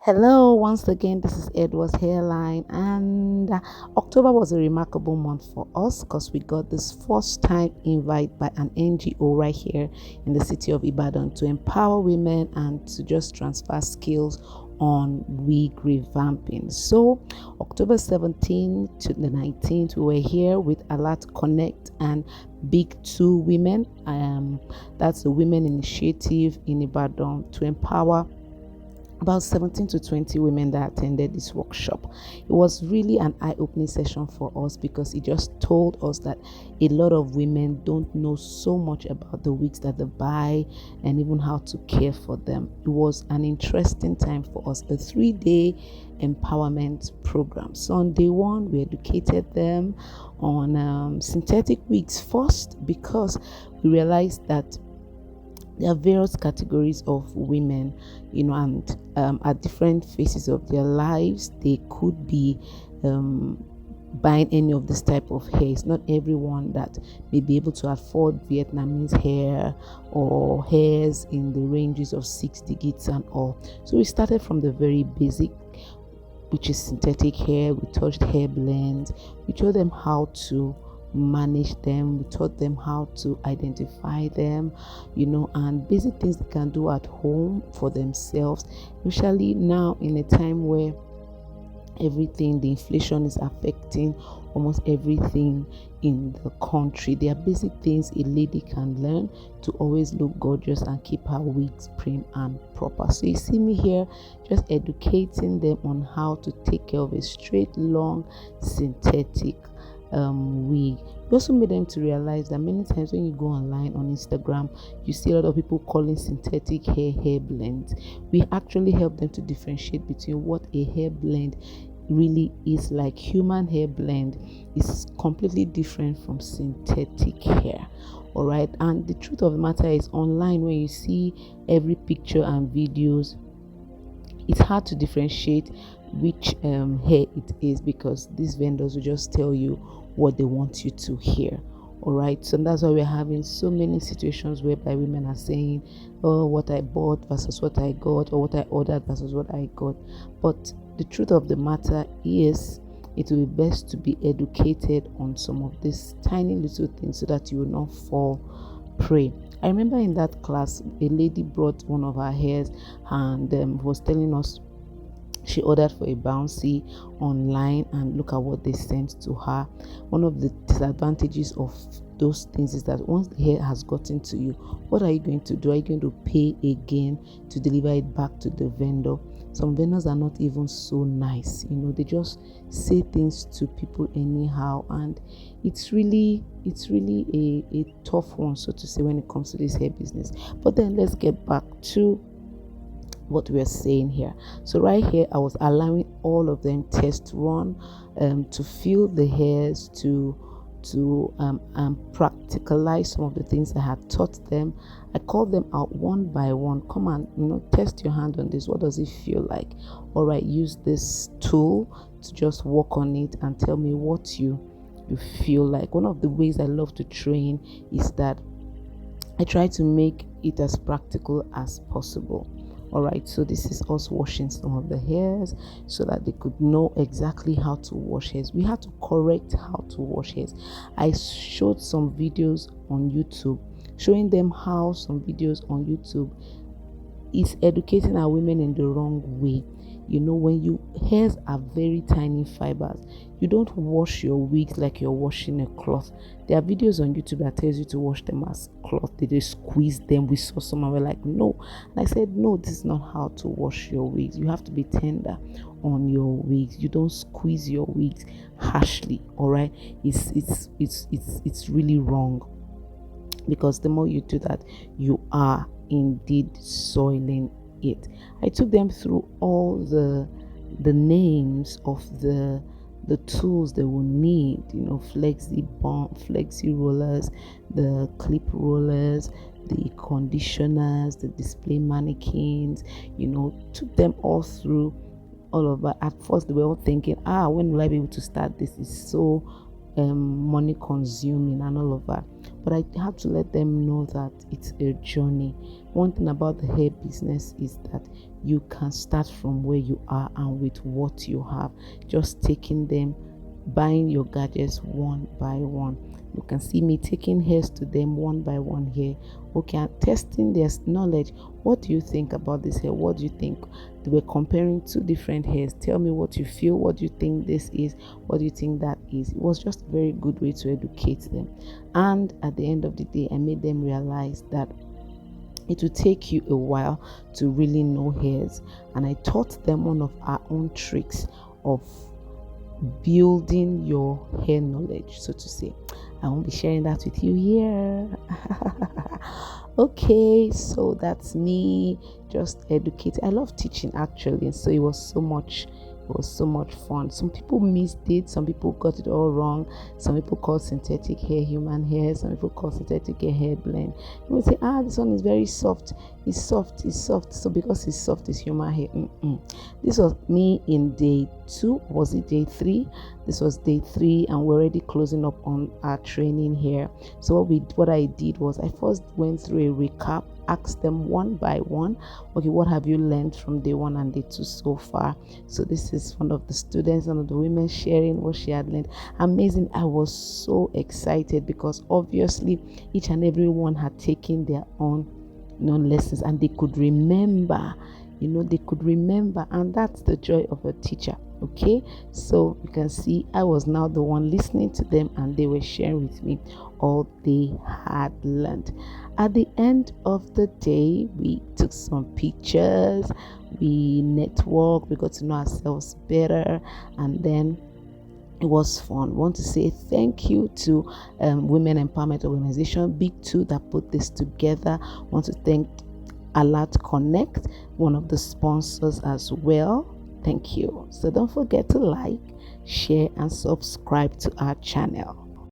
Hello, once again, this is Edward's Hairline, and October was a remarkable month for us because we got this first time invite by an NGO right here in the city of Ibadan to empower women and to just transfer skills on wig revamping. So, October 17th to the 19th, we were here with Alert Connect and Big Two Women. That's the Women Initiative in Ibadan to empower about 17 to 20 women that attended this workshop. It was really an eye-opening session for us because it just told us that a lot of women don't know so much about the wigs that they buy and even how to care for them. It was an interesting time for us, a 3-day empowerment program. So on day one, we educated them on synthetic wigs first because we realized that there are various categories of women, and at different phases of their lives, they could be buying any of this type of hair. It's not everyone that may be able to afford Vietnamese hair or hairs in the ranges of 6 digits and all. So we started from the very basic, which is synthetic hair. We touched hair blends. We told them how to manage them. We taught them how to identify them, and basic things they can do at home for themselves, especially now in a time where the inflation is affecting almost everything in the country. There are basic things a lady can learn to always look gorgeous and keep her wigs prim and proper. So you see me here just educating them on how to take care of a straight, long, synthetic wig. We also made them to realize that many times when you go online on Instagram, you see a lot of people calling synthetic hair blends. We actually help them to differentiate between what a hair blend really is. Like human hair blend is completely different from synthetic hair. All right, and the truth of the matter is, online when you see every picture and videos, it's hard to differentiate which hair it is because these vendors will just tell you what they want you to hear. All right, so that's why we're having so many situations whereby women are saying, oh, what I bought versus what I got, or what I ordered versus what I got. But the truth of the matter is, it will be best to be educated on some of these tiny little things so that you will not fall prey. I remember in that class, a lady brought one of her hairs and was telling us she ordered for a bouncy online, and look at what they sent to her. One of the disadvantages of those things is that once the hair has gotten to you, what are you going to do? Are you going to pay again to deliver it back to the vendor? Some vendors are not even so nice, they just say things to people anyhow, and it's really a tough one, so to say, when it comes to this hair business. But then let's get back to what we're saying here. So right here, I was allowing all of them test run to feel the hairs, to practicalize some of the things I had taught them. I called them out one by one. Come on, test your hand on this. What does it feel like? All right, use this tool to just work on it and tell me what you feel like. One of the ways I love to train is that I try to make it as practical as possible. All right, so this is us washing some of the hairs so that they could know exactly how to wash hairs. We had to correct how to wash hairs. I showed some videos on YouTube showing them how some videos on YouTube is educating our women in the wrong way. When your hairs are very tiny fibers, you don't wash your wigs like you're washing a cloth. There are videos on YouTube that tells you to wash them as cloth. They just squeeze them. We saw some and we're like, no. And I said, no, this is not how to wash your wigs. You have to be tender on your wigs. You don't squeeze your wigs harshly. All right, it's really wrong, because the more you do that, you are indeed soiling it. I took them through all the names of the tools they will need, flexi rollers, the clip rollers, the conditioners, the display mannequins, took them all through all of that. At first they were all thinking, when will I be able to start this? It's so money consuming and all of that. But I have to let them know that it's a journey. One thing about the hair business is that you can start from where you are and with what you have, just taking them, buying your gadgets one by one. You can see me taking hairs to them one by one here. Okay, I'm testing their knowledge. What do you think about this hair? What do you think? They were comparing two different hairs. Tell me what you feel. What do you think this is? What do you think that is? It was just a very good way to educate them. And at the end of the day, I made them realize that it will take you a while to really know hairs. And I taught them one of our own tricks of building your hair knowledge, so to say. I won't be sharing that with you here. Okay, so that's me just educating. I love teaching actually, so it was so much fun. Some people missed it, some people got it all wrong. Some people call synthetic hair human hair, some people call synthetic hair blend. You will say, this one is very soft. It's soft. So because it's soft, it's human hair. This was me in day 2. Was it day 3? This was day 3, and we're already closing up on our training here. So what I did was I first went through a recap, asked them one by one, okay, what have you learned from day 1 and day 2 so far? So this is one of the students, one of the women sharing what she had learned. Amazing. I was so excited because obviously each and every one had taken their own lessons, and they could remember, and that's the joy of a teacher. Okay, so you can see I was now the one listening to them, and they were sharing with me all they had learned. At the end of the day, we took some pictures, we networked, we got to know ourselves better, and then it was fun. I want to say thank you to Women Empowerment Organization Big 2 that put this together. I want to thank Alert Connect, one of the sponsors as well. Thank you. So don't forget to like, share, and subscribe to our channel.